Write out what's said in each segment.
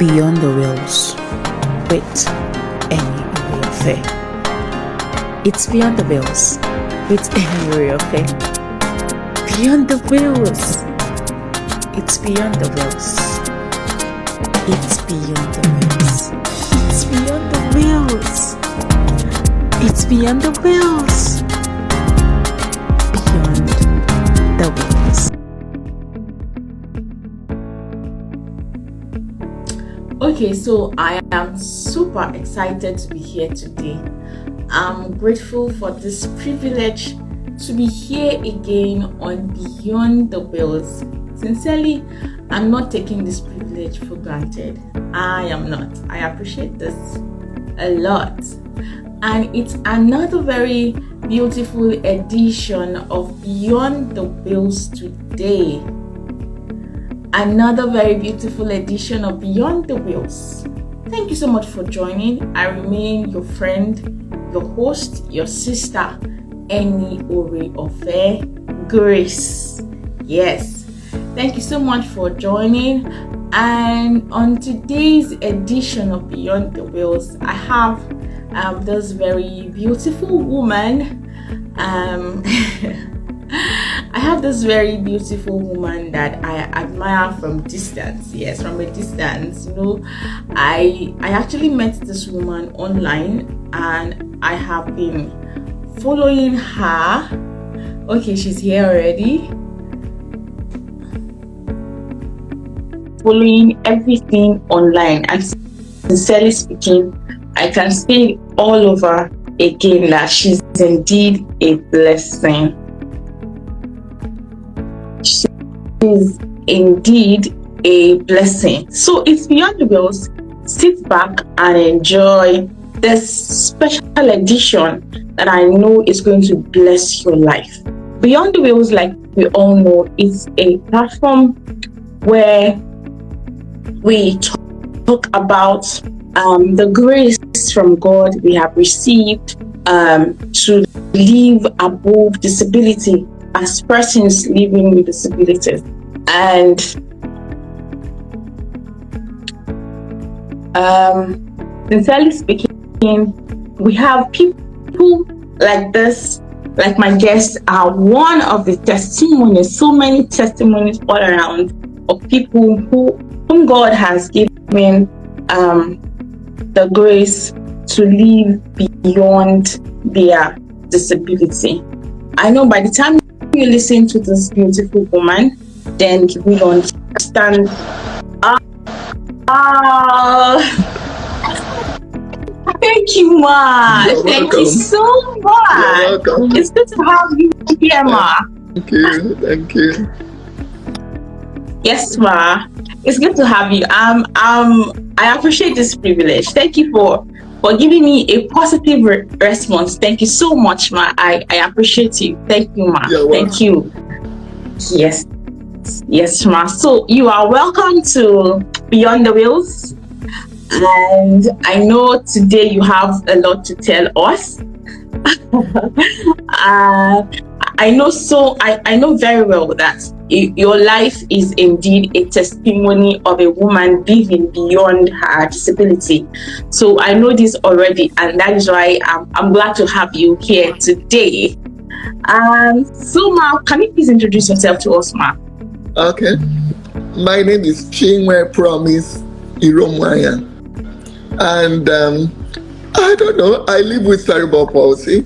Beyond the Wheels with Anyaehie Iromuanya. It's Beyond the Wheels with Anyaehie Iromuanya. Beyond the Wheels. It's Beyond the Wheels. It's Beyond the Wheels. It's Beyond the Wheels. It's Beyond the Wheels. Beyond the Wheels. Okay, so I am super excited to be here today. I'm grateful for this privilege to be here again on Beyond the Wheels. Sincerely, I'm not taking this privilege for granted. I am not. I appreciate this a lot. And it's another very beautiful edition of Beyond the Wheels today. Another very beautiful edition of Beyond the Wheels. Thank you so much for joining. I remain your friend, your host, your sister, Anyaehie Iromuanya Grace. Yes. Thank you so much for joining. And on today's edition of Beyond the Wheels, I have this very beautiful woman. I have this very beautiful woman that I admire from distance. Yes, from a distance. You know, I actually met this woman online and I have been following her. Okay, she's here already. Following everything online, and sincerely speaking, I can say all over again that she's indeed a blessing. She is indeed a blessing. So it's Beyond the Wheels. Sit back and enjoy this special edition that I know is going to bless your life. Beyond the Wheels, like we all know, is a platform where we talk about the grace from God we have received to live above disability as persons living with disabilities. And sincerely speaking, we have people like this, like my guests are one of the testimonies, so many testimonies all around of people whom God has given the grace to live beyond their disability. I know by the time you listen to this beautiful woman, then you will understand. Thank you, Ma. Thank you so much. It's good to have you here, Ma. Thank you. Thank you. Yes, Ma. It's good to have you. I appreciate this privilege. Thank you for giving me a positive response. Thank you so much, Ma. I appreciate you. Thank you, Ma. Thank you. Yes. Yes, Ma. So you are welcome to Beyond the Wheels. And I know today you have a lot to tell us. I know very well that your life is indeed a testimony of a woman living beyond her disability. So I know this already, and that is why I'm glad to have you here today. So Ma, can you please introduce yourself to us, Ma? Okay. My name is Chinwe Iromuanya, and I don't know. I live with cerebral palsy.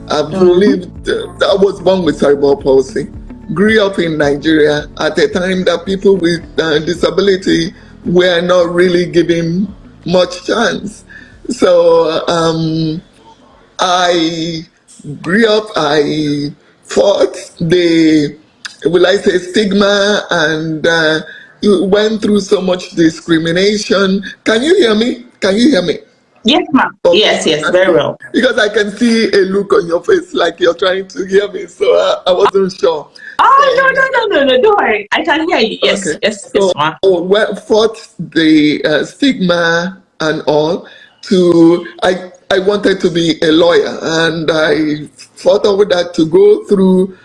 I was born with cerebral palsy. Grew up in Nigeria at a time that people with disability were not really given much chance. So I grew up, I fought the, will I say, stigma, and went through so much discrimination. Can you hear me? Can you hear me? Yes, ma'am. Okay. Yes, very well. Because I can see a look on your face like you're trying to hear me, so I wasn't sure. Oh, no, don't worry. I can hear you. Yes, okay. Yes, ma'am. Well, fought the stigma and all. I wanted to be a lawyer, and I fought over that to go through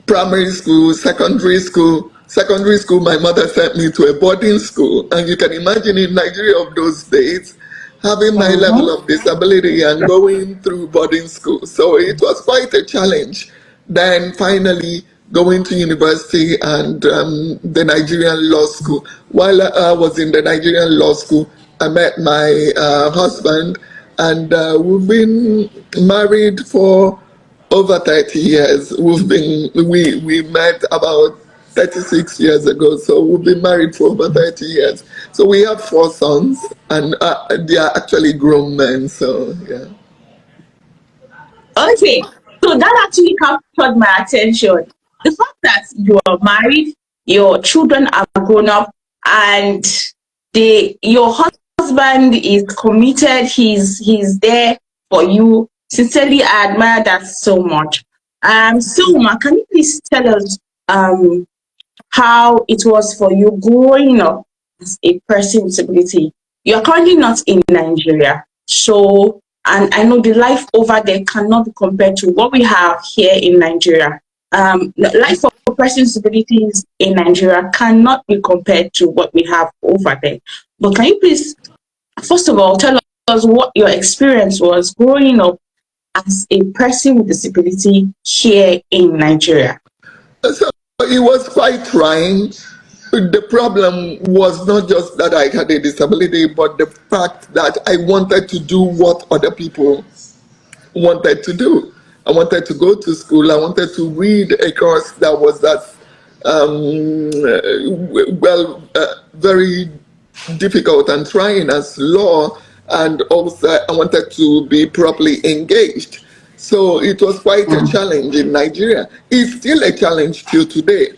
primary school, secondary school, secondary school, my mother sent me to a boarding school. And you can imagine in Nigeria of those days, having my level of disability and going through boarding school. So it was quite a challenge. Then finally going to university and the Nigerian law school. While I was in the Nigerian law school, I met my husband, and we've been married for over 30 years. We met about 36 years ago, so we've been married for over 30 years. So we have 4 sons, and they are actually grown men. So yeah. Okay, so that actually captured my attention. The fact that you are married, your children are grown up, and your husband is committed. He's there for you. Sincerely, I admire that so much. So Ma, can you please tell us how it was for you growing up as a person with disability? You are currently not in Nigeria, so and I know the life over there cannot be compared to what we have here in Nigeria. The life of persons with disabilities in Nigeria cannot be compared to what we have over there. But can you please, first of all, tell us what your experience was growing up as a person with disability here in Nigeria? So it was quite trying. The problem was not just that I had a disability, but the fact that I wanted to do what other people wanted to do. I wanted to go to school. I wanted to read a course that was very difficult and trying as law, and also I wanted to be properly engaged. So it was quite a challenge in Nigeria. It's still a challenge till today.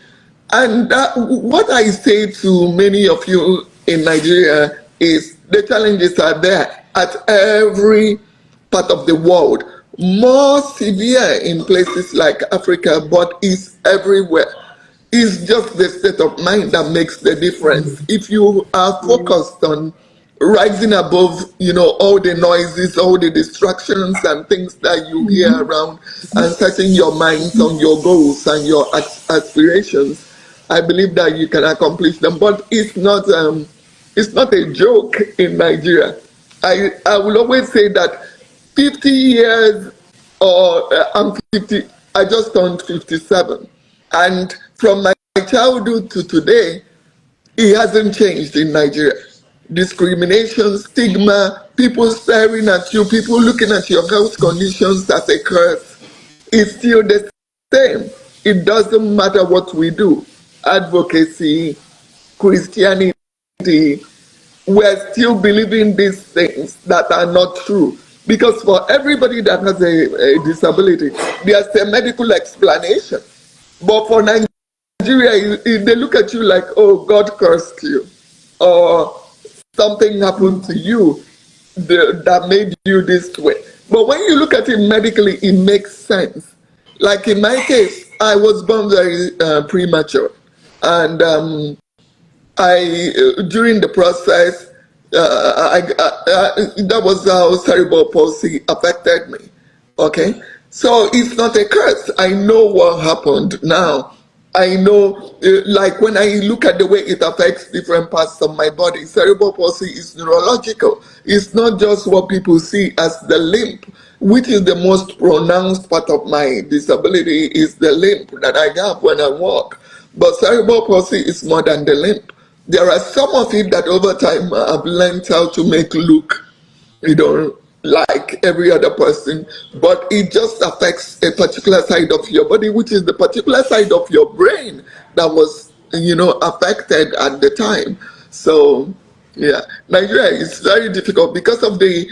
And what I say to many of you in Nigeria is the challenges are there at every part of the world, more severe in places like Africa, but it's everywhere. It's just the state of mind that makes the difference. If you are focused on rising above, all the noises, all the distractions and things that you hear around, and setting your minds on your goals and your aspirations, I believe that you can accomplish them. But it's not a joke in Nigeria. I will always say that 50 years, or I'm 50, I just turned 57. And from my childhood to today, it hasn't changed in Nigeria. Discrimination, stigma, people staring at you, people looking at your health conditions as a curse, is still the same. It doesn't matter what we do. Advocacy, Christianity, we're still believing these things that are not true. Because for everybody that has a disability, there's a medical explanation. But for Nigeria, they look at you like, oh, God cursed you, or something happened to you that made you this way. But when you look at it medically, it makes sense. Like in my case, I was born very premature. And during the process, that was how cerebral palsy affected me. Okay, so it's not a curse. I know what happened now. I know, like when I look at the way it affects different parts of my body, cerebral palsy is neurological. It's not just what people see as the limp, which is the most pronounced part of my disability, is the limp that I have when I walk. But cerebral palsy is more than the limp. There are some of it that over time I've learned how to make look, like every other person, but it just affects a particular side of your body, which is the particular side of your brain that was, affected at the time. So, yeah, Nigeria is very difficult because of the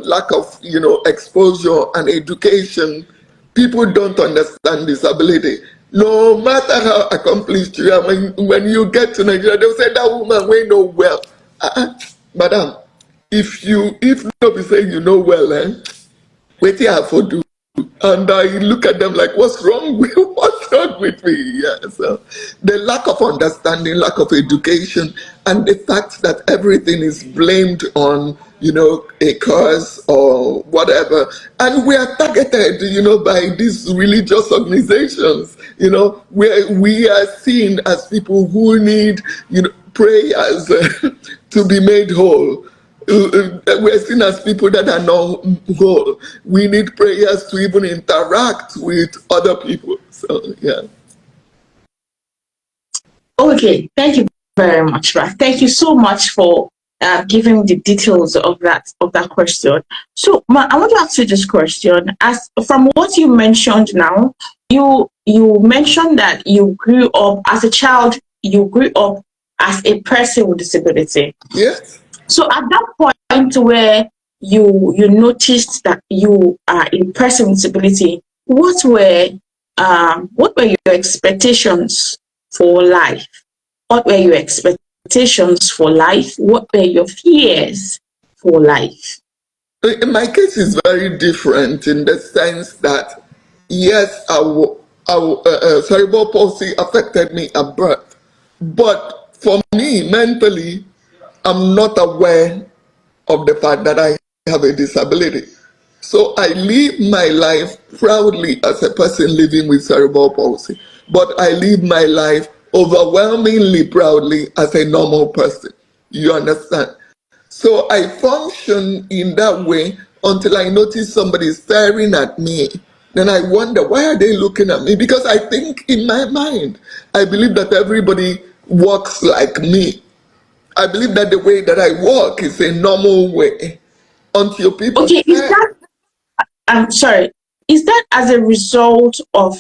lack of, exposure and education. People don't understand disability. No matter how accomplished you are, when you get to Nigeria, they'll say that woman we know well. Madam, if not be saying you know well, wait here for do. And I look at them like, what's wrong with me? Yeah. So the lack of understanding, lack of education, and the fact that everything is blamed on, a cause or whatever. And we are targeted, by these religious organizations, where we are seen as people who need, prayers to be made whole. We're seen as people that are not whole. We need prayers to even interact with other people. So, yeah. Okay, thank you very much, Raf. Thank you so much for giving the details of that question. So, I want to ask you this question. As from what you mentioned now, you mentioned that you grew up as a child. You grew up as a person with disability. Yes. So, at that point where you noticed that you are a person with disability, what were your expectations for life? What were your expectations for life? What were your fears for life? In my case, is very different in the sense that, yes, cerebral palsy affected me at birth. But for me, mentally, I'm not aware of the fact that I have a disability. So I live my life proudly as a person living with cerebral palsy, but I live my life overwhelmingly proudly as a normal person. You understand? So I function in that way until I notice somebody staring at me. Then I wonder, why are they looking at me? Because I think in my mind, I believe that everybody walks like me. I believe that the way that I walk is a normal way until people Okay, say, I'm sorry, is that as a result of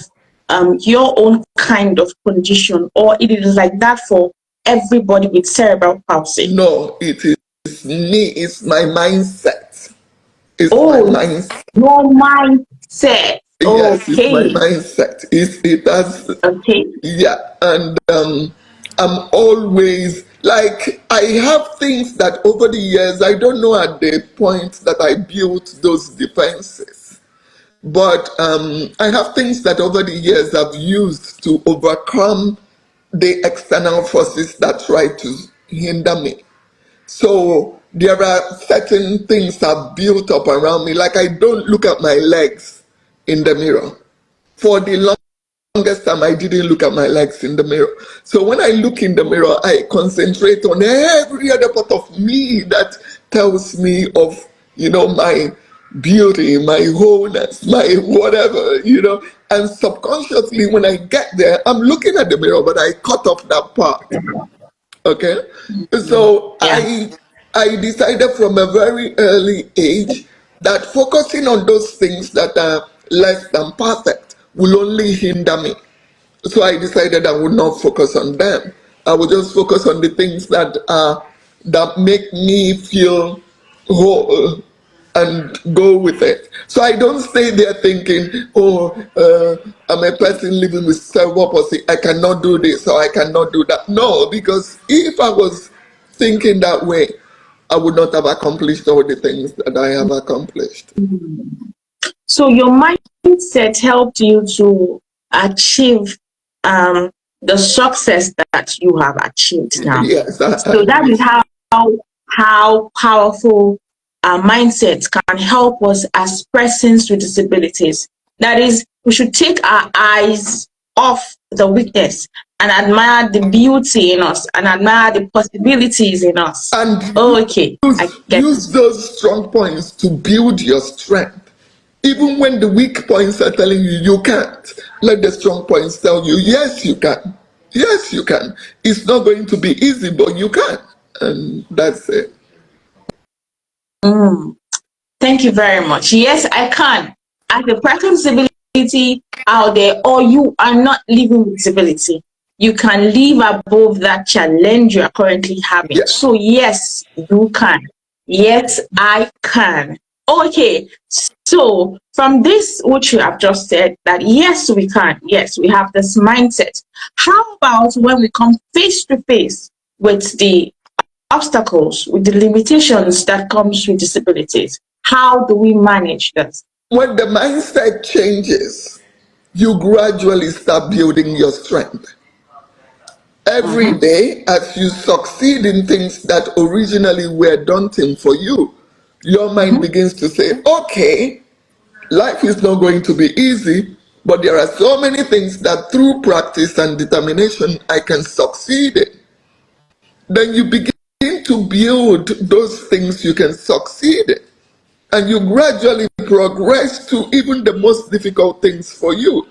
your own kind of condition, or it is like that for everybody with cerebral palsy? no, it is me, it's my mindset. It's my Oh, mindset. your mindset. Yes, it's my Okay. mindset. It has, Okay. yeah, and I'm always like, I have things that over the years, I don't know at the point that I built those defenses, but I have things that over the years I've used to overcome the external forces that try to hinder me. So there are certain things I've built up around me, like I don't look at my legs in the mirror. For the longest time, I didn't look at my legs in the mirror. So when I look in the mirror, I concentrate on every other part of me that tells me of, my beauty, my wholeness, my whatever, And subconsciously, when I get there, I'm looking at the mirror, but I cut off that part. Okay, so Yeah. I decided from a very early age that focusing on those things that are less than perfect will only hinder me. So I decided I would not focus on them. I would just focus on the things that make me feel whole and go with it. So I don't stay there thinking, oh, I'm a person living with cerebral palsy. I cannot do this or I cannot do that. No, because if I was thinking that way, I would not have accomplished all the things that I have accomplished. So your mindset helped you to achieve the success that you have achieved now. Yes, So that is how powerful our mindset can help us as persons with disabilities. That is, we should take our eyes off the weakness and admire the beauty in us and admire the possibilities in us. and Okay, I get it. use those strong points to build your strength. Even when the weak points are telling you you can't, let the strong points tell you, yes, you can. Yes, you can. It's not going to be easy, but you can. And that's it. Thank you very much. Yes, I can. As a person with disability out there, or you are not living with disability, you can live above that challenge you are currently having. Yeah. So yes, you can. Yes, I can. Okay. So from this, which you have just said, that yes, we can. Yes, we have this mindset. How about when we come face to face with the obstacles, with the limitations that comes with disabilities? How do we manage this? when the mindset changes, you gradually start building your strength. Every day, as you succeed in things that originally were daunting for you, your mind begins to say, okay, life is not going to be easy, but there are so many things that through practice and determination I can succeed in. Then you begin to build those things you can succeed in. And you gradually progress to even the most difficult things for you.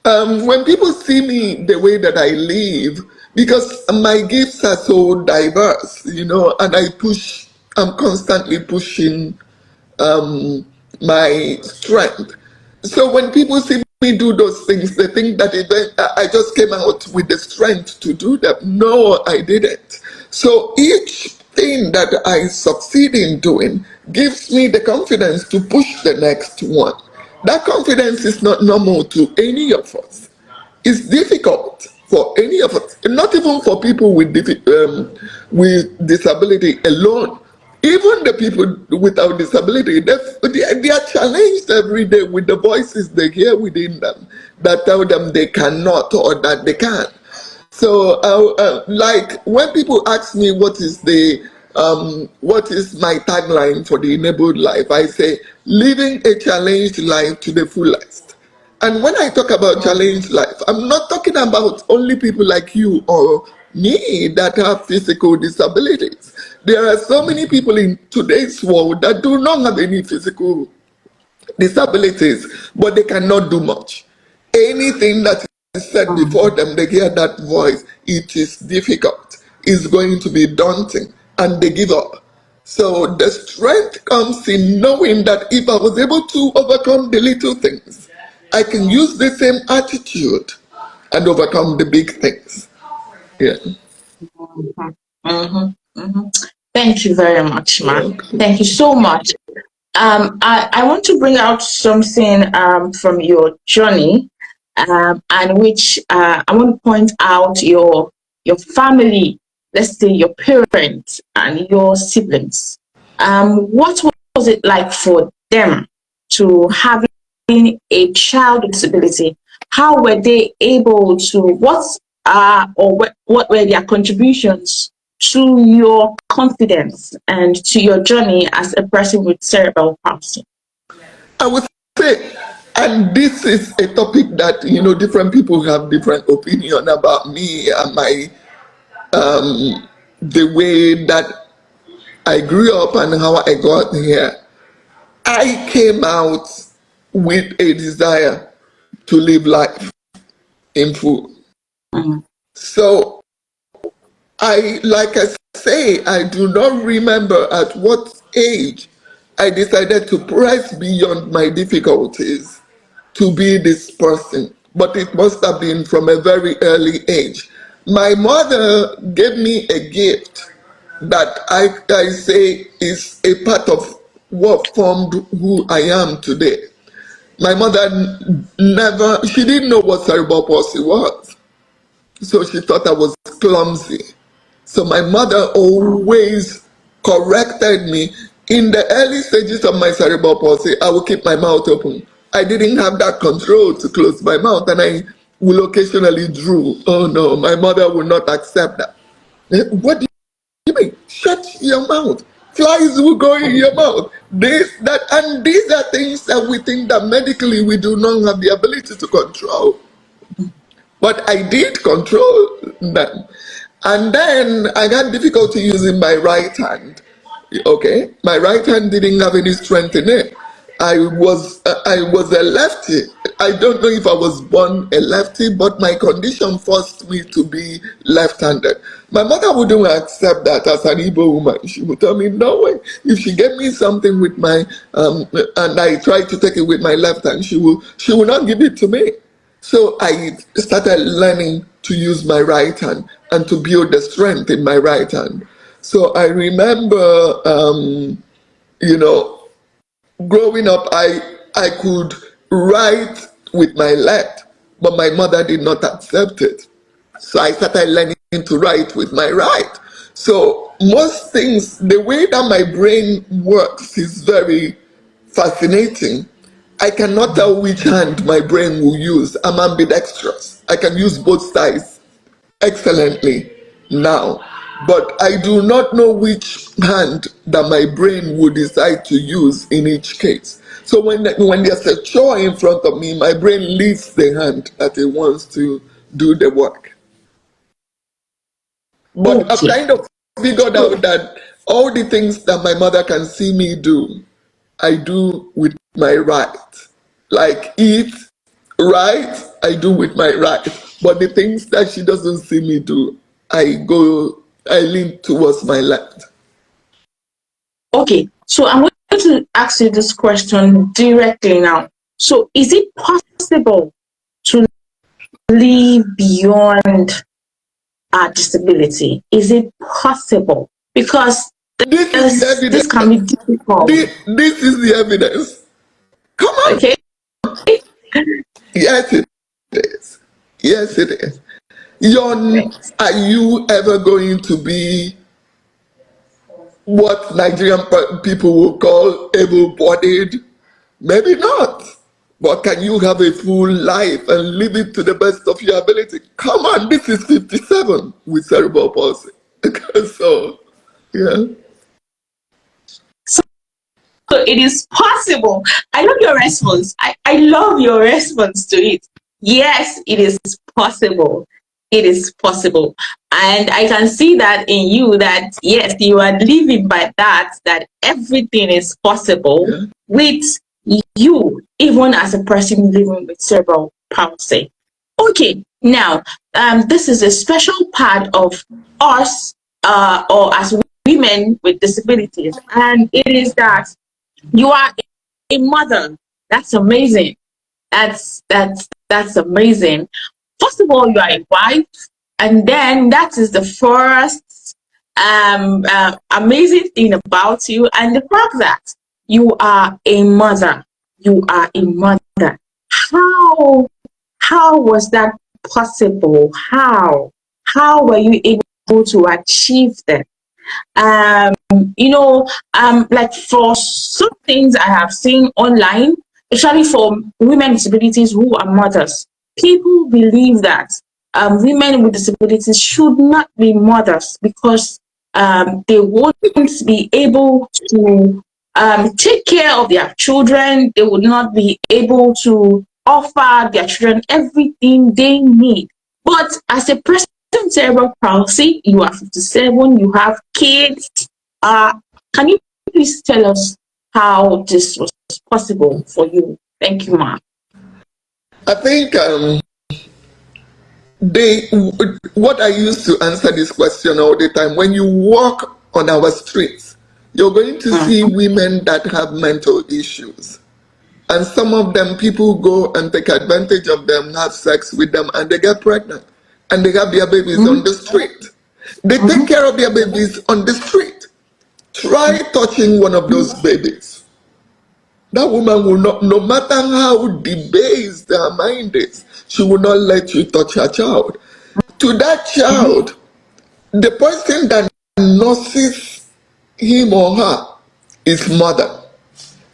When people see me the way that I live, because my gifts are so diverse, and I'm constantly pushing my strength. So when people see me do those things, they think that I just came out with the strength to do them. No, I didn't. So each thing that I succeed in doing gives me the confidence to push the next one. That confidence is not normal to any of us. It's difficult for any of us, not even for people with disability alone. Even the people without disability, they are challenged every day with the voices they hear within them that tell them they cannot or that they can. So, like when people ask me what is my tagline for the enabled life, I say living a challenged life to the fullest. And when I talk about challenged life, I'm not talking about only people like you or me that have physical disabilities. There are so many people in today's world that do not have any physical disabilities, but they cannot do much. Anything that is said before them, they hear that voice, it is difficult, it's going to be daunting, and they give up. So the strength comes in knowing that if I was able to overcome the little things, I can use the same attitude and overcome the big things. Yeah. Thank you very much, man. Welcome. Thank you so much. I want to bring out something from your journey, and which I want to point out your family, let's say your parents and your siblings. What was it like for them to having a child with disability? How were they able to? What were their contributions to your confidence and to your journey as a person with cerebral palsy? I would say, and this is a topic that different people have different opinion about me and my the way that I grew up and how I got here. I came out with a desire to live life in full. So like I say, I do not remember at what age I decided to press beyond my difficulties to be this person, but it must have been from a very early age. My mother gave me a gift that I say is a part of what formed who I am today. My mother she didn't know what cerebral palsy was, so she thought I was clumsy. So my mother always corrected me. In the early stages of my cerebral palsy, I would keep my mouth open. I didn't have that control to close my mouth, and I will occasionally drool. Oh no, my mother will not accept that. What do you mean? Shut your mouth. Flies will go in your mouth. This, that, and these are things that we think that medically we do not have the ability to control. But I did control them. And then I got difficulty using my right hand. Okay, my right hand didn't have any strength in it. I was a lefty. I don't know if I was born a lefty, but my condition forced me to be left-handed. My mother wouldn't accept that as an Igbo woman. She would tell me, no way. If she gave me something with my and I tried to take it with my left hand, she will not give it to me. So I started learning to use my right hand and to build the strength in my right hand. So I remember, growing up, I could write with my left, but my mother did not accept it. So I started learning to write with my right. So most things, the way that my brain works is very fascinating. I cannot tell which hand my brain will use. I'm ambidextrous. I can use both sides excellently now. But I do not know which hand that my brain will decide to use in each case. So when there's a chore in front of me, my brain leaves the hand that it wants to do the work. But I've Okay. kind of figured out that all the things that my mother can see me do, I do with my right. Like eat, right, I do with my right. But the things that she doesn't see me do, I lean towards my left. Okay. So I'm going to ask you this question directly now. So is it possible to live beyond our disability? Is it possible? Because This is the this evidence. can be difficult. This is the evidence. Come on. Okay. Yes, it is. Yes, it is. Are you ever going to be what Nigerian people will call able-bodied? Maybe not. But can you have a full life and live it to the best of your ability? Come on, this is 57 with cerebral palsy. So, yeah. So it is possible. I love your response. I love your response to it. Yes, it is possible. It is possible. And I can see that in you that, yes, you are living by that everything is possible with you, even as a person living with cerebral palsy. Okay, now, this is a special part of us, or as women with disabilities, and it is that you are a mother. That's amazing. That's amazing. First of all, you are a wife, and then that is the first amazing thing about you, and the fact that you are a mother. You are a mother. How was that possible? How were you able to achieve that? Like for some things I have seen online, especially for women with disabilities who are mothers, people believe that women with disabilities should not be mothers because they won't be able to take care of their children. They would not be able to offer their children everything they need. But as a person with cerebral palsy, you are 57, you have kids. Can you please tell us how this was possible for you? Thank you, ma'am. I think what I used to answer this question all the time, when you walk on our streets, you're going to see women that have mental issues. And some of them, people go and take advantage of them, have sex with them, and they get pregnant. And they have their babies on the street. They take care of their babies on the street. Try touching one of those babies. That woman will not, no matter how debased her mind is, she will not let you touch her child. To that child, the person that nurses him or her is mother.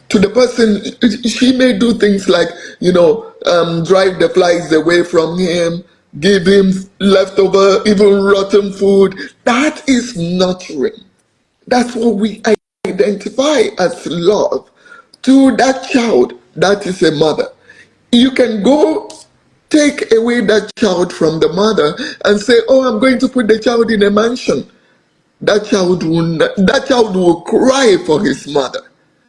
To the person, she may do things like, drive the flies away from him, give him leftover, even rotten food. That is nurturing. That's what we identify as love. To that child, that is a mother. You can go take away that child from the mother and say, oh, I'm going to put the child in a mansion. That child will cry for his mother.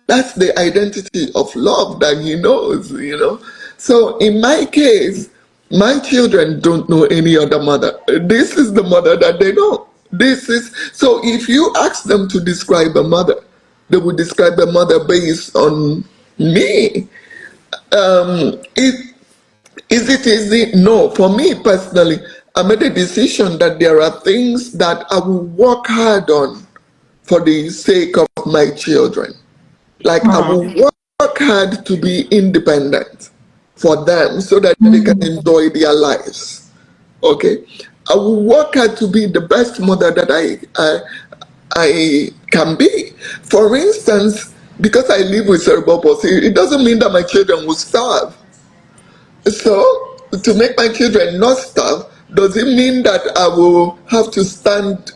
That's the identity of love that he knows. So in my case, my children don't know any other mother. This is the mother that they know. So if you ask them to describe a mother, they will describe a mother based on me. Is it easy? No. For me personally, I made a decision that there are things that I will work hard on for the sake of my children. Like I will work hard to be independent for them so that they can enjoy their lives. Okay? I will work hard to be the best mother that I can be. For instance, because I live with cerebral palsy, it doesn't mean that my children will starve. So, to make my children not starve, does it mean that I will have to stand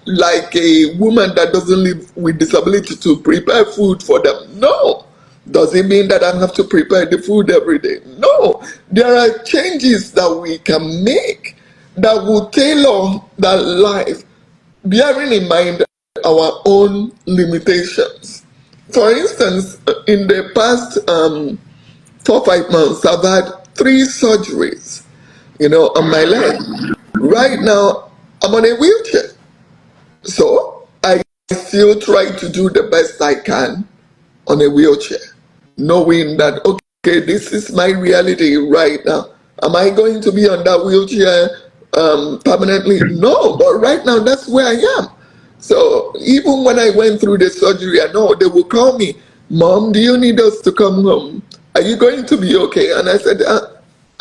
like a woman that doesn't live with disability to prepare food for them? No. Does it mean that I have to prepare the food every day? No. There are changes that we can make that will tailor that life, bearing in mind our own limitations. For instance, in the past 4 or 5 months, I've had 3 surgeries, on my leg. Right now, I'm on a wheelchair. So I still try to do the best I can on a wheelchair, knowing that, okay, this is my reality right now. Am I going to be on that wheelchair permanently? No, but right now that's where I am. So even when I went through the surgery, I know they will call me, Mom, do you need us to come home? Are you going to be okay? And I said,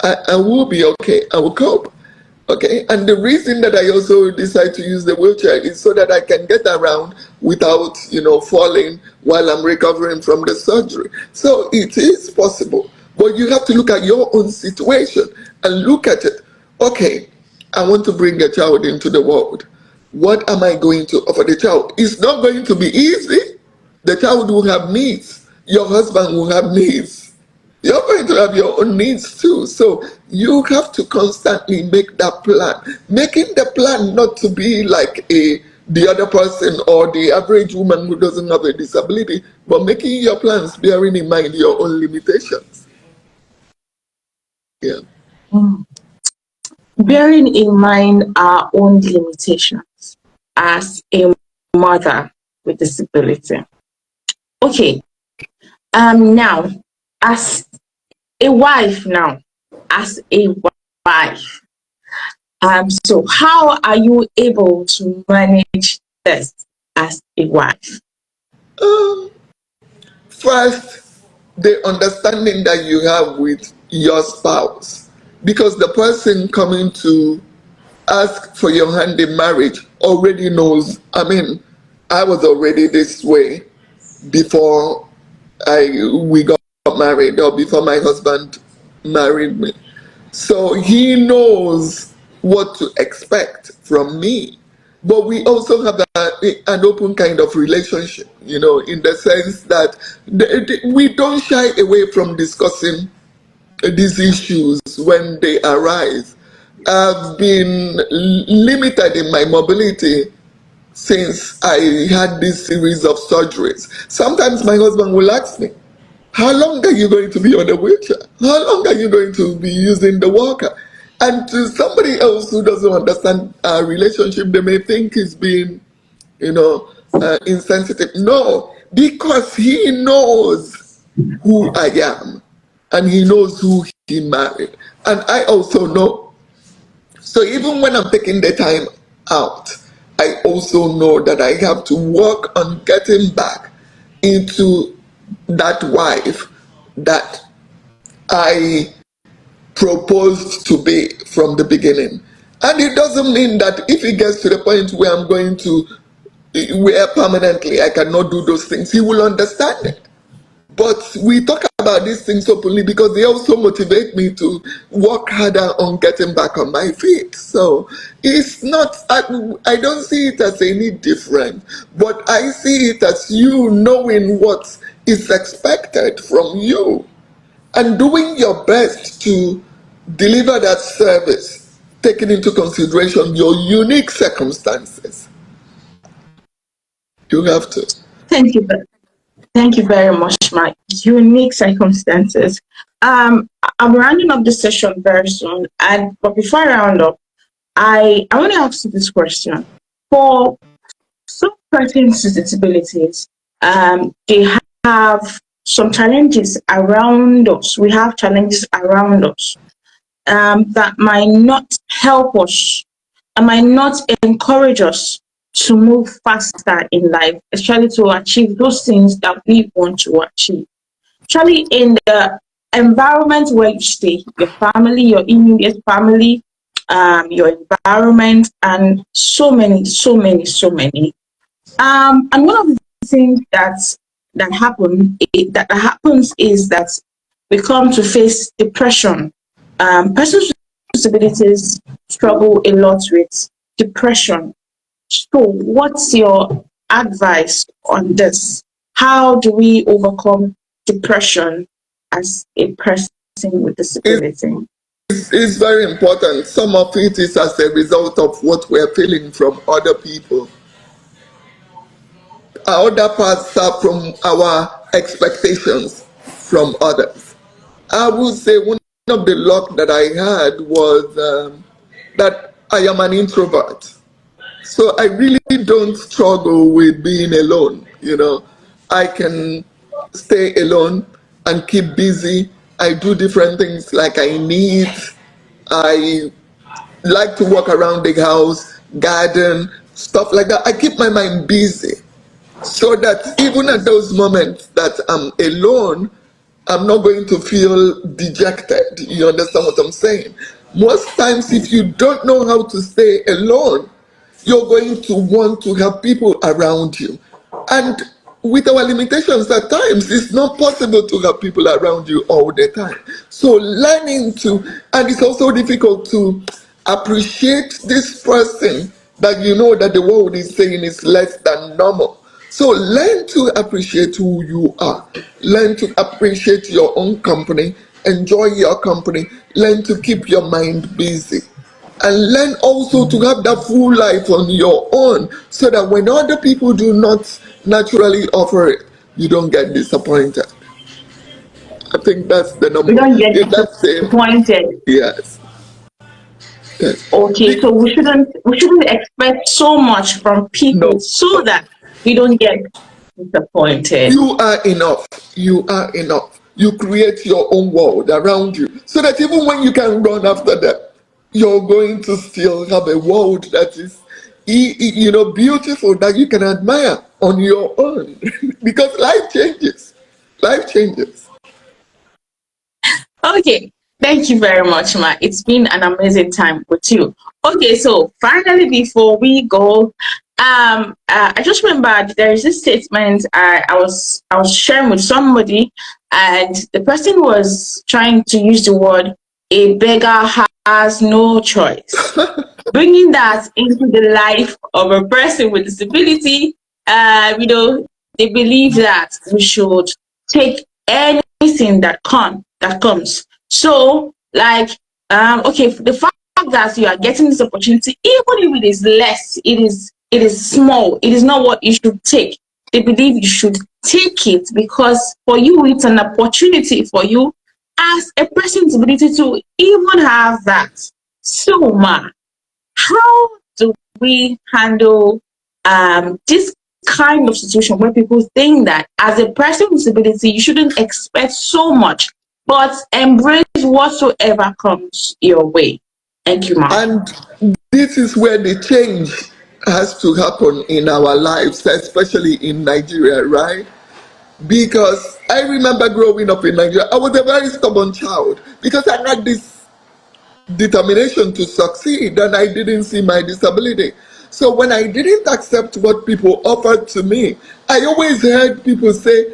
I will be okay. I will cope. Okay, and the reason that I also decide to use the wheelchair is so that I can get around without, falling while I'm recovering from the surgery. So it is possible, but you have to look at your own situation and look at it. Okay, I want to bring a child into the world. What am I going to offer the child? It's not going to be easy. The child will have needs. Your husband will have needs. You're going to have your own needs too. So you have to constantly make that plan. Making the plan not to be like the other person or the average woman who doesn't have a disability, but making your plans bearing in mind your own limitations. Yeah. Bearing in mind our own limitations as a mother with disability. Okay. Now, as a wife so how are you able to manage this as a wife? First, the understanding that you have with your spouse, because the person coming to ask for your hand in marriage already knows. I mean, I was already this way before we got married, or before my husband married me. So he knows what to expect from me. But we also have an open kind of relationship, in the sense that we don't shy away from discussing these issues when they arise. I've been limited in my mobility since I had this series of surgeries. Sometimes my husband will ask me, how long are you going to be on a wheelchair? How long are you going to be using the walker? And to somebody else who doesn't understand our relationship, they may think he's being, insensitive. No, because he knows who I am and he knows who he married. And I also know. So even when I'm taking the time out, I also know that I have to work on getting back into that wife that I proposed to be from the beginning. And it doesn't mean that if it gets to the point where I'm going to, where permanently I cannot do those things, he will understand it. But we talk about these things openly because they also motivate me to work harder on getting back on my feet. So it's not, I don't see it as any different, but I see it as you knowing what is expected from you and doing your best to deliver that service, taking into consideration your unique circumstances. You have to. Thank you very much, my unique circumstances. I'm rounding up the session very soon, but before I round up, I want to ask you this question. For some persons with disabilities, they have some challenges around us. We have challenges around us that might not help us and might not encourage us to move faster in life, especially to achieve those things that we want to achieve. Especially in the environment where you stay, your family, your immediate family, your environment, and so many. And one of the things that that happens is that we come to face depression. Persons with disabilities struggle a lot with depression. So, what's your advice on this? How do we overcome depression as a person with disability? It's very important. Some of it is as a result of what we're feeling from other people. Other parts are from our expectations from others. I would say one of the luck that I had was that I am an introvert. So I really don't struggle with being alone. I can stay alone and keep busy. I do different things like I knit. I like to walk around the house, garden, stuff like that. I keep my mind busy so that even at those moments that I'm alone, I'm not going to feel dejected. You understand what I'm saying? Most times, if you don't know how to stay alone, you're going to want to have people around you. And with our limitations at times, it's not possible to have people around you all the time. So learning to, and it's also difficult to appreciate this person that you know that the world is saying is less than normal. So learn to appreciate who you are. Learn to appreciate your own company. Enjoy your company. Learn to keep your mind busy. And learn also to have that full life on your own so that when other people do not naturally offer it, you don't get disappointed. I think that's the number. We don't get That's it. disappointed. Yes. Yes. Okay, so we shouldn't expect so much from No. people so that we don't get disappointed. You are enough. You are enough. You create your own world around you so that even when you can run after them, you're going to still have a world that is, beautiful, that you can admire on your own because life changes. Life changes. Okay, thank you very much, Ma. It's been an amazing time with you. Okay, so finally, before we go, I just remembered there is this statement I was sharing with somebody, and the person was trying to use the word "a beggar has no choice," bringing that into the life of a person with disability. They believe that we should take anything that comes. So, like, okay, the fact that you are getting this opportunity, even if it is less, it is small. It is not what you should take. They believe you should take it because for you, it's an opportunity for you as a person with ability to even have that. So, ma, how do we handle this kind of situation where people think that as a person with disability, you shouldn't expect so much, but embrace whatsoever comes your way? Thank you, ma'am. And this is where the change has to happen in our lives, especially in Nigeria, right? Because I remember growing up in Nigeria, I was a very stubborn child because I had this determination to succeed and I didn't see my disability. So when I didn't accept what people offered to me, I always heard people say,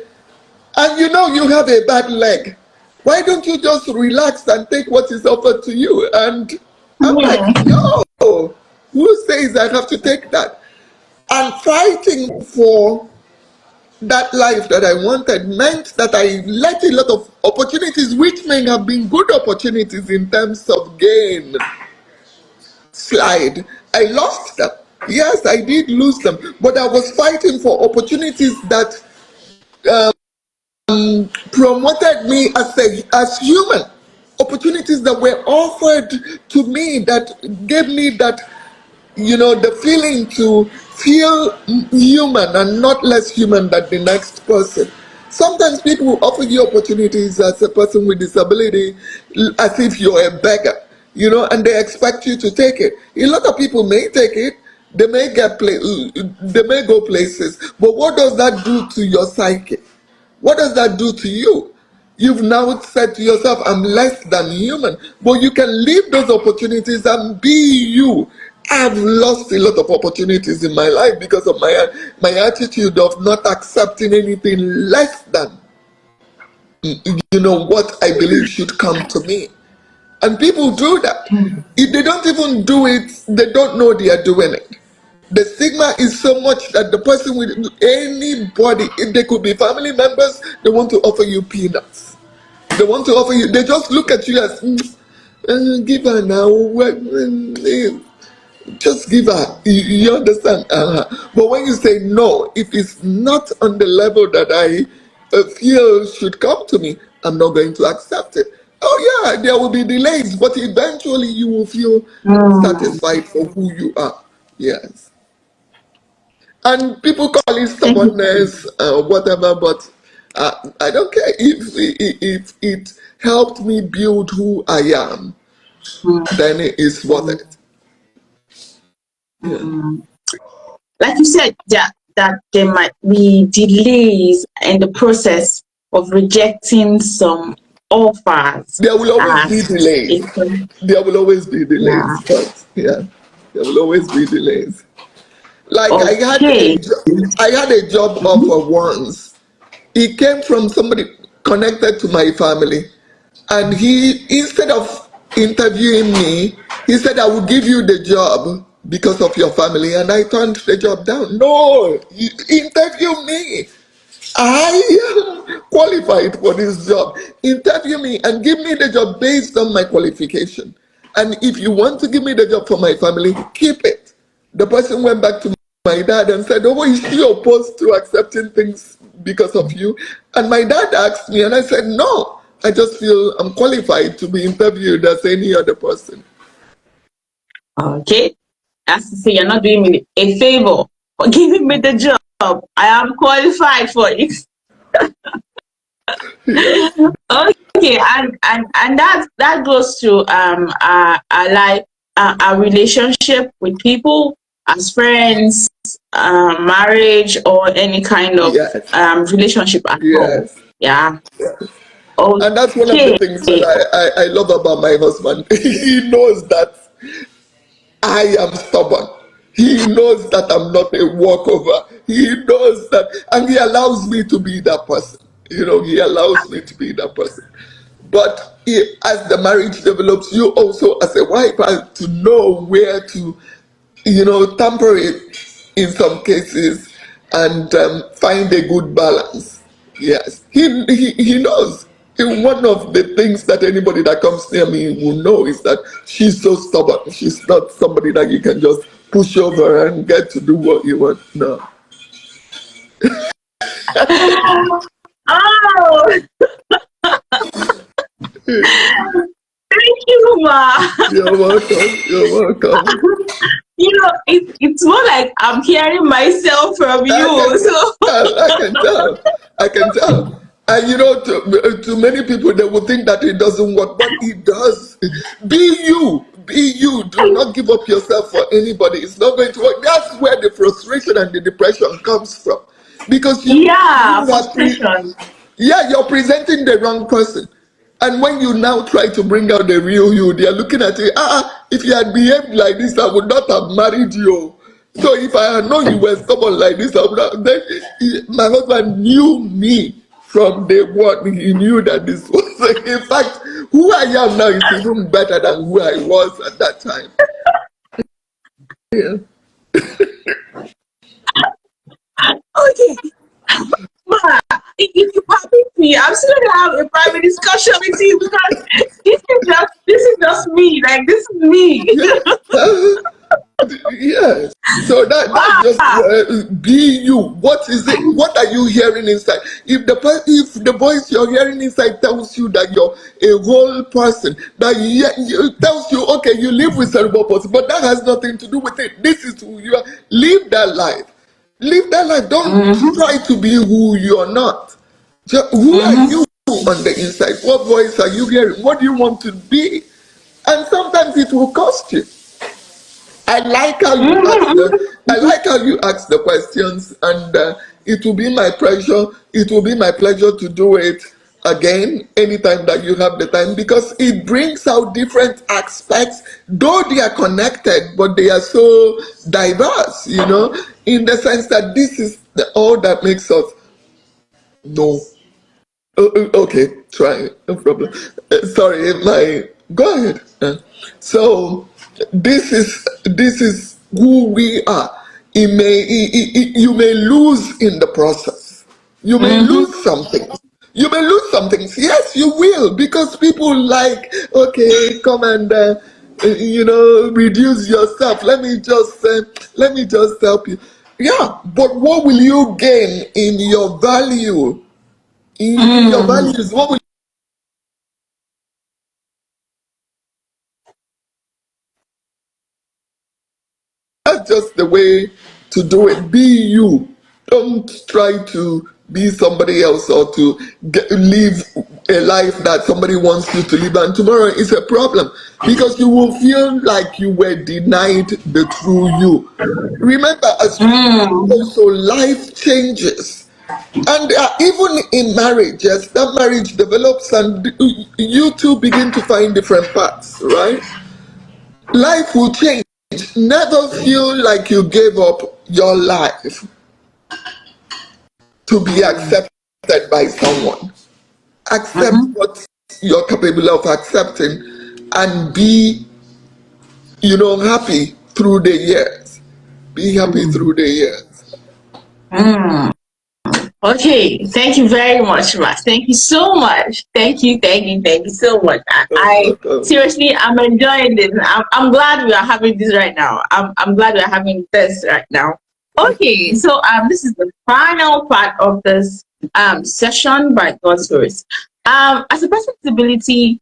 and you have a bad leg. Why don't you just relax and take what is offered to you? And I'm like, Yeah. no, who says I have to take that? And fighting for that life that I wanted meant that I let a lot of opportunities, which may have been good opportunities in terms of gain, slide. I lost them. Yes, I did lose them, but I was fighting for opportunities that promoted me as human. Opportunities that were offered to me that gave me that the feeling to feel human and not less human than the next person. Sometimes people will offer you opportunities as a person with disability as if you're a beggar, and they expect you to take it. A lot of people may take it, they may they may go places, but what does that do to your psyche? What does that do to you? You've now said to yourself, I'm less than human, but you can leave those opportunities and be you I've lost a lot of opportunities in my life because of my attitude of not accepting anything less than what I believe should come to me. And people do that. If they don't even do it, they don't know they are doing it. The stigma is so much that the person with anybody, if they could be family members, they want to offer you peanuts. They want to offer you, they just look at you as, give her now, just give her. You understand? But when you say no, if it's not on the level that I feel should come to me, I'm not going to accept it. Oh yeah, there will be delays, but eventually you will feel satisfied for who you are. Yes. And people call it stubbornness, whatever, but I don't care if it helped me build who I am, then it is worth it. Yeah. Like you said, that there might be delays in the process of rejecting some offers. There will always be delays. There will always be delays. Yeah. But yeah, there will always be delays. Like Okay. I had a job offer once. It came from somebody connected to my family, and he, instead of interviewing me, he said, I will give you the job because of your family, and I turned the job down. No, you interview me. I am qualified for this job. Interview me and give me the job based on my qualification. And if you want to give me the job for my family, keep it. The person went back to my dad and said, oh, is she opposed to accepting things because of you? And my dad asked me, and I said, no, I just feel I'm qualified to be interviewed as any other person. Okay. That's to say, you're not doing me a favor for giving me the job. I am qualified for it. Okay, and that goes to our relationship with people, as friends, marriage, or any kind of relationship at all. Yeah. Okay. And that's one of the things that I love about my husband. He knows that I am stubborn. He knows that I'm not a walkover. He knows that, and he allows me to be that person. He allows me to be that person. But as the marriage develops, you also, as a wife, have to know where to, temper it in some cases and find a good balance. Yes, he knows. One of the things that anybody that comes near me will know is that she's so stubborn. She's not somebody that you can just push over and get to do what you want. No. Oh! Thank you, Ma. You're welcome. It's more like I'm hearing myself from you. I can tell. And to many people, they will think that it doesn't work, but it does. Be you. Do not give up yourself for anybody. It's not going to work. That's where the frustration and the depression comes from, because frustration. You're presenting the wrong person. And when you now try to bring out the real you, they are looking at you. If you had behaved like this, I would not have married you. So if I had known you were someone like this, I would have. Then my husband knew me from day one. He knew that this was. In fact, who I am now is even better than who I was at that time. Yeah. Okay. Ma, if you permit me, I'm still gonna have a private discussion with you, because this is just me. Like, this is me. Yes. So that's just be you. What is it? What are you hearing inside? If the voice you're hearing inside tells you that you're a whole person, that tells you, okay, you live with cerebral palsy, but that has nothing to do with it. This is who you are. Live that life. Live that life. Don't try to be who you're not. Who are you on the inside? What voice are you hearing? What do you want to be? And sometimes it will cost you. I like how you ask the questions, and it will be my pleasure. It will be my pleasure to do it. again anytime that you have the time, because it brings out different aspects, though they are connected, but they are so diverse, in the sense that this is all that makes us know. Okay, try, no problem. Sorry, go ahead. So this is who we are. You may lose in the process. You may lose something. You may lose something. Yes, you will, because people like, okay, come and reduce yourself. Let me just help you. Yeah, but what will you gain in your value? In your values, what will that's just the way to do it. Be you. Don't try to be somebody else or to live a life that somebody wants you to live. And tomorrow is a problem because you will feel like you were denied the true you. Remember, as also life changes. And even in marriage, as that marriage develops and you two begin to find different paths, right? Life will change. Never feel like you gave up your life to be accepted by someone. Accept what you're capable of accepting and be, happy through the years. Be happy through the years. Okay, thank you very much, Max. Thank you so much. Thank you so much. I seriously, I'm enjoying this. I'm glad we are having this right now. I'm glad we are having this right now. Okay, so this is the final part of this session by God's grace. As a person with disability,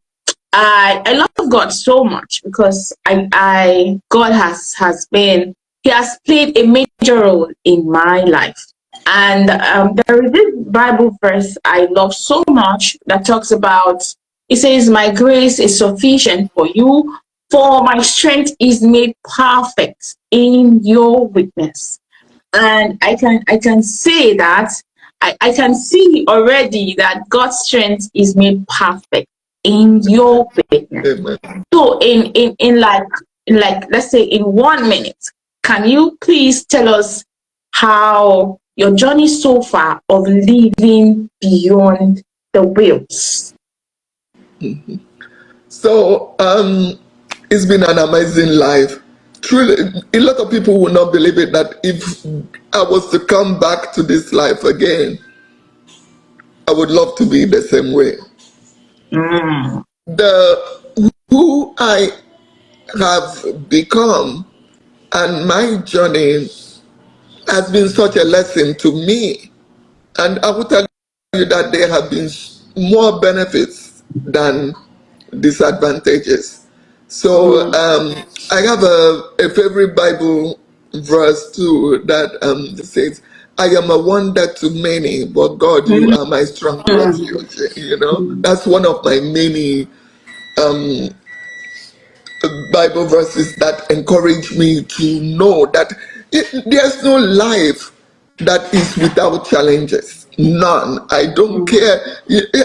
I love God so much because God has played a major role in my life. And there is this Bible verse I love so much that talks about, it says, "My grace is sufficient for you, for my strength is made perfect in your weakness." And I can say that I can see already that God's strength is made perfect in your weakness. Amen. So in like let's say in 1 minute, can you please tell us how your journey so far of living beyond the wills? So it's been an amazing life. Truly, a lot of people will not believe it that if I was to come back to this life again, I would love to be the same way. The who I have become and my journey has been such a lesson to me. And I will tell you that there have been more benefits than disadvantages. So I have a favorite Bible verse too that says, "I am a wonder to many, but God, you are my strong refuge." That's one of my many Bible verses that encourage me to know that there's no life that is without challenges. None. I don't care.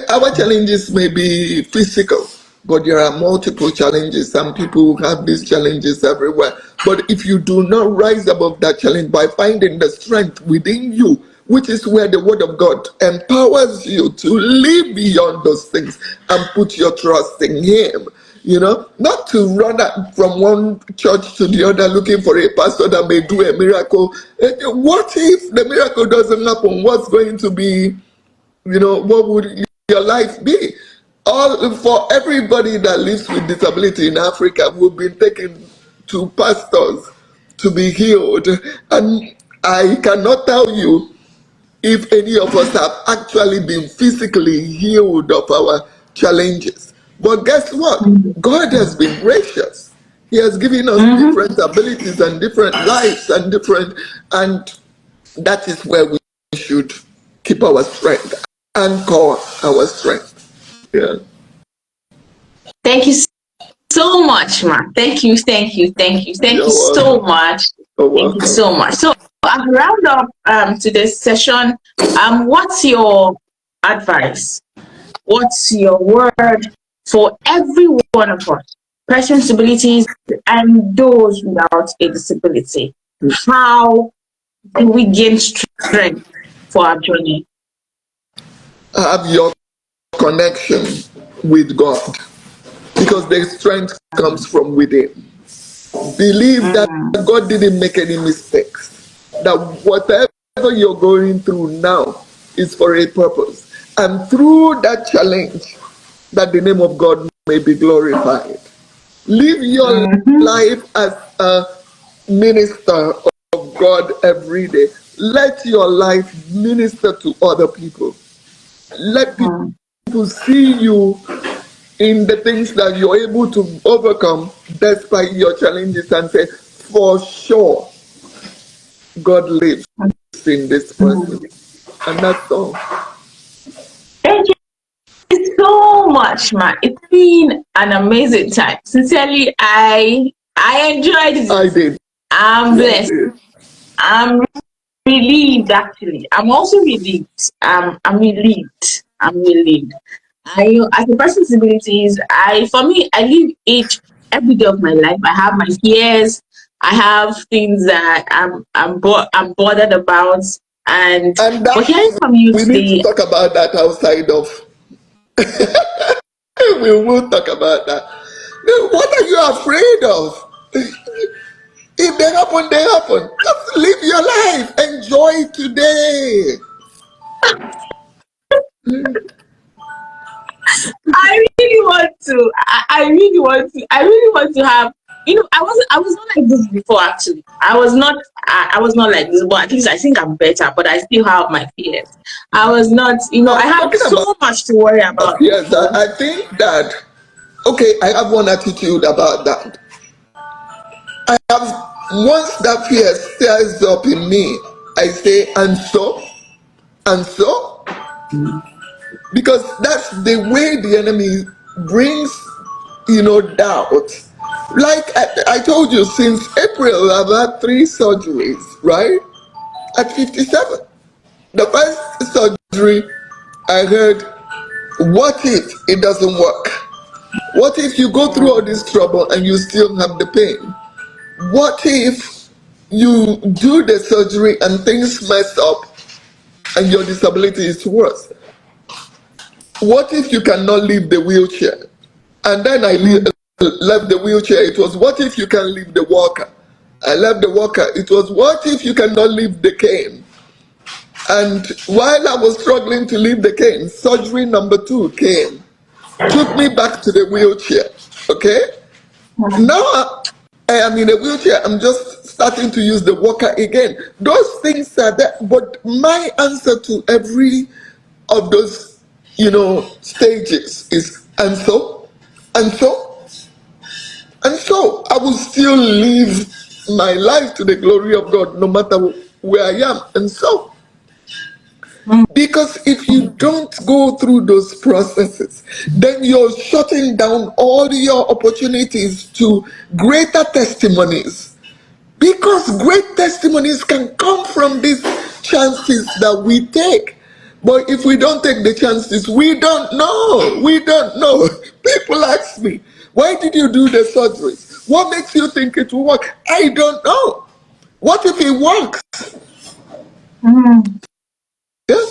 Our challenges may be physical, but there are multiple challenges. Some people have these challenges everywhere. But if you do not rise above that challenge by finding the strength within you, which is where the word of God empowers you to live beyond those things and put your trust in Him. Not to run from one church to the other looking for a pastor that may do a miracle. What if the miracle doesn't happen? What's going to be, what would your life be? For everybody that lives with disability in Africa, we've been taken to pastors to be healed. And I cannot tell you if any of us have actually been physically healed of our challenges. But guess what? God has been gracious. He has given us different abilities and different lives and that is where we should keep our strength, anchor our strength. Yeah. Thank you so much, ma. Thank you so much. Thank you so much. So I've round up today's session. What's your advice what's your word for every one of us, persons with disabilities and those without a disability? How do we gain strength for our journey? Have your connection with God, because the strength comes from within. Believe that God didn't make any mistakes, that whatever you're going through now is for a purpose, and through that challenge, that the name of God may be glorified. Live your life as a minister of God every day. Let your life minister to other people. Let people see you in the things that you're able to overcome despite your challenges, and say, for sure, God lives in this person. And that's all. Thank you so much, man. It's been an amazing time. Sincerely, I enjoyed it. I did. I'm blessed. I'm relieved, actually. I'm also relieved. I'm relieved. I'm relieved. As a person with disabilities, for me, I live each every day of my life. I have my fears. I have things that I'm bothered about. And but hearing from you we need to today, talk about that outside of. We will talk about that. What are you afraid of? If they happen, they happen. Just live your life. Enjoy today. I really want to. I really want to have. I was not like this before. Actually, I was not. I was not like this, but at least I think I'm better. But I still have my fears. I was not. I have so much to worry about. Yes, I think that. Okay, I have one attitude about that. I have, once that fear stirs up in me, I say, and so, because that's the way the enemy brings, doubt. Like I told you, since April, I've had 3 surgeries, right? At 57. The first surgery, I heard, what if it doesn't work? What if you go through all this trouble and you still have the pain? What if you do the surgery and things mess up and your disability is worse? What if you cannot leave the wheelchair? And then I left the wheelchair. It was, what if you can leave the walker? I left the walker. It was, what if you cannot leave the cane? And while I was struggling to leave the cane, surgery number 2 came, took me back to the wheelchair. Okay? Now I am in a wheelchair. I'm just starting to use the walker again. Those things are there. But my answer to every of those, stages is, and so, and so, and so. I will still live my life to the glory of God, no matter where I am. And so, because if you don't go through those processes, then you're shutting down all your opportunities to greater testimonies. Because great testimonies can come from these chances that we take. But if we don't take the chances, we don't know. We don't know. People ask me, why did you do the surgeries? What makes you think it will work? I don't know. What if it works? Yeah.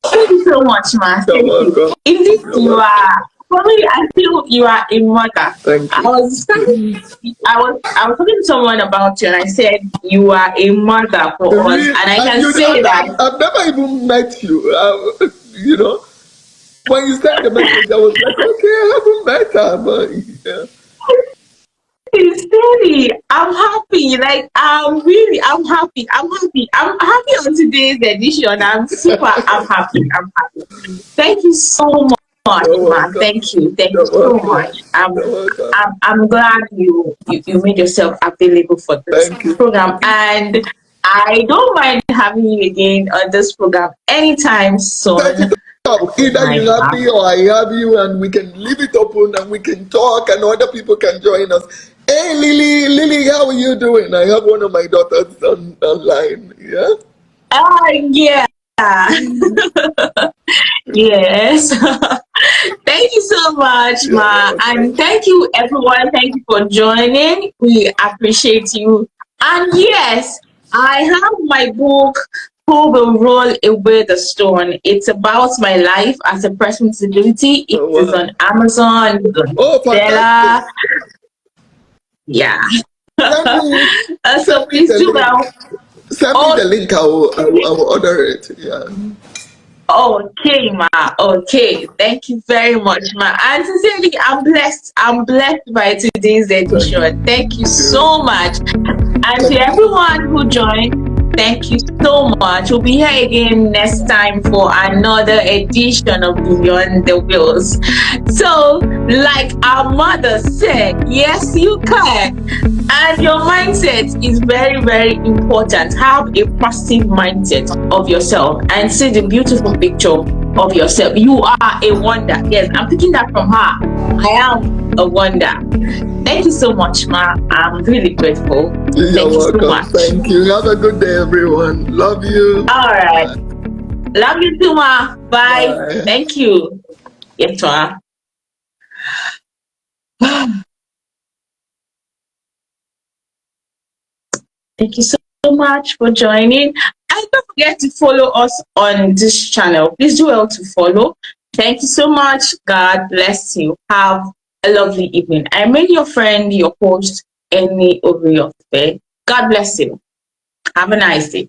Thank you so much, man. Thank you. Indeed, you are. For me, I feel you are a mother. Thank you. I was talking to someone about you, and I said you are a mother for us, and I can say that I've never even met you. When you sent the message, I was like, okay, I haven't met her, but yeah. Sincerely, I'm happy. Like I'm happy. I'm happy on today's edition. I'm happy. I'm happy. Thank you so much, man. Thank you so much. I'm glad you made yourself available for this program, and I don't mind having you again on this program anytime soon. Either you have me or I have you, and we can leave it open and we can talk and other people can join us. Hey, Lily, how are you doing? I have one of my daughters online. Yeah. Yeah. Yes. Thank you so much, You're Ma. welcome. And thank you, everyone. Thank you for joining. We appreciate you. And yes, I have my book, Who Will Roll Away the Stone. It's about my life as a person with disability. It Oh, is wow. on Amazon, it's on Oh, fantastic. Stella. Yeah. Send me, So send me please the do link. well. Send me the Oh, link. I will order it. Yeah. okay, Ma. Okay. Thank you very much, Ma. And sincerely, I'm blessed. I'm blessed by today's Thank edition. Thank you you. so much. And to Thank you. everyone who joined, thank you so much. We'll be here again next time for another edition of Beyond the Wheels. So, like our mother said, yes, you can. And your mindset is very, very important. Have a positive mindset of yourself and see the beautiful picture of yourself. You are a wonder. Yes, I'm picking that from her. I am a wonder. Thank you so much, Ma. I'm really grateful. You're Thank you so welcome. much. Thank you. Have a good day, everyone. Love you. All right. Love you too, Ma. Bye. Bye. Thank you. Yes, Ma. Thank you so much for joining. And don't forget to follow us on this channel. Please do well to follow. Thank you so much. God bless you. Have a lovely evening. I remain your friend, your host, Anyaehie Iromuanya. God bless you. Have a nice day.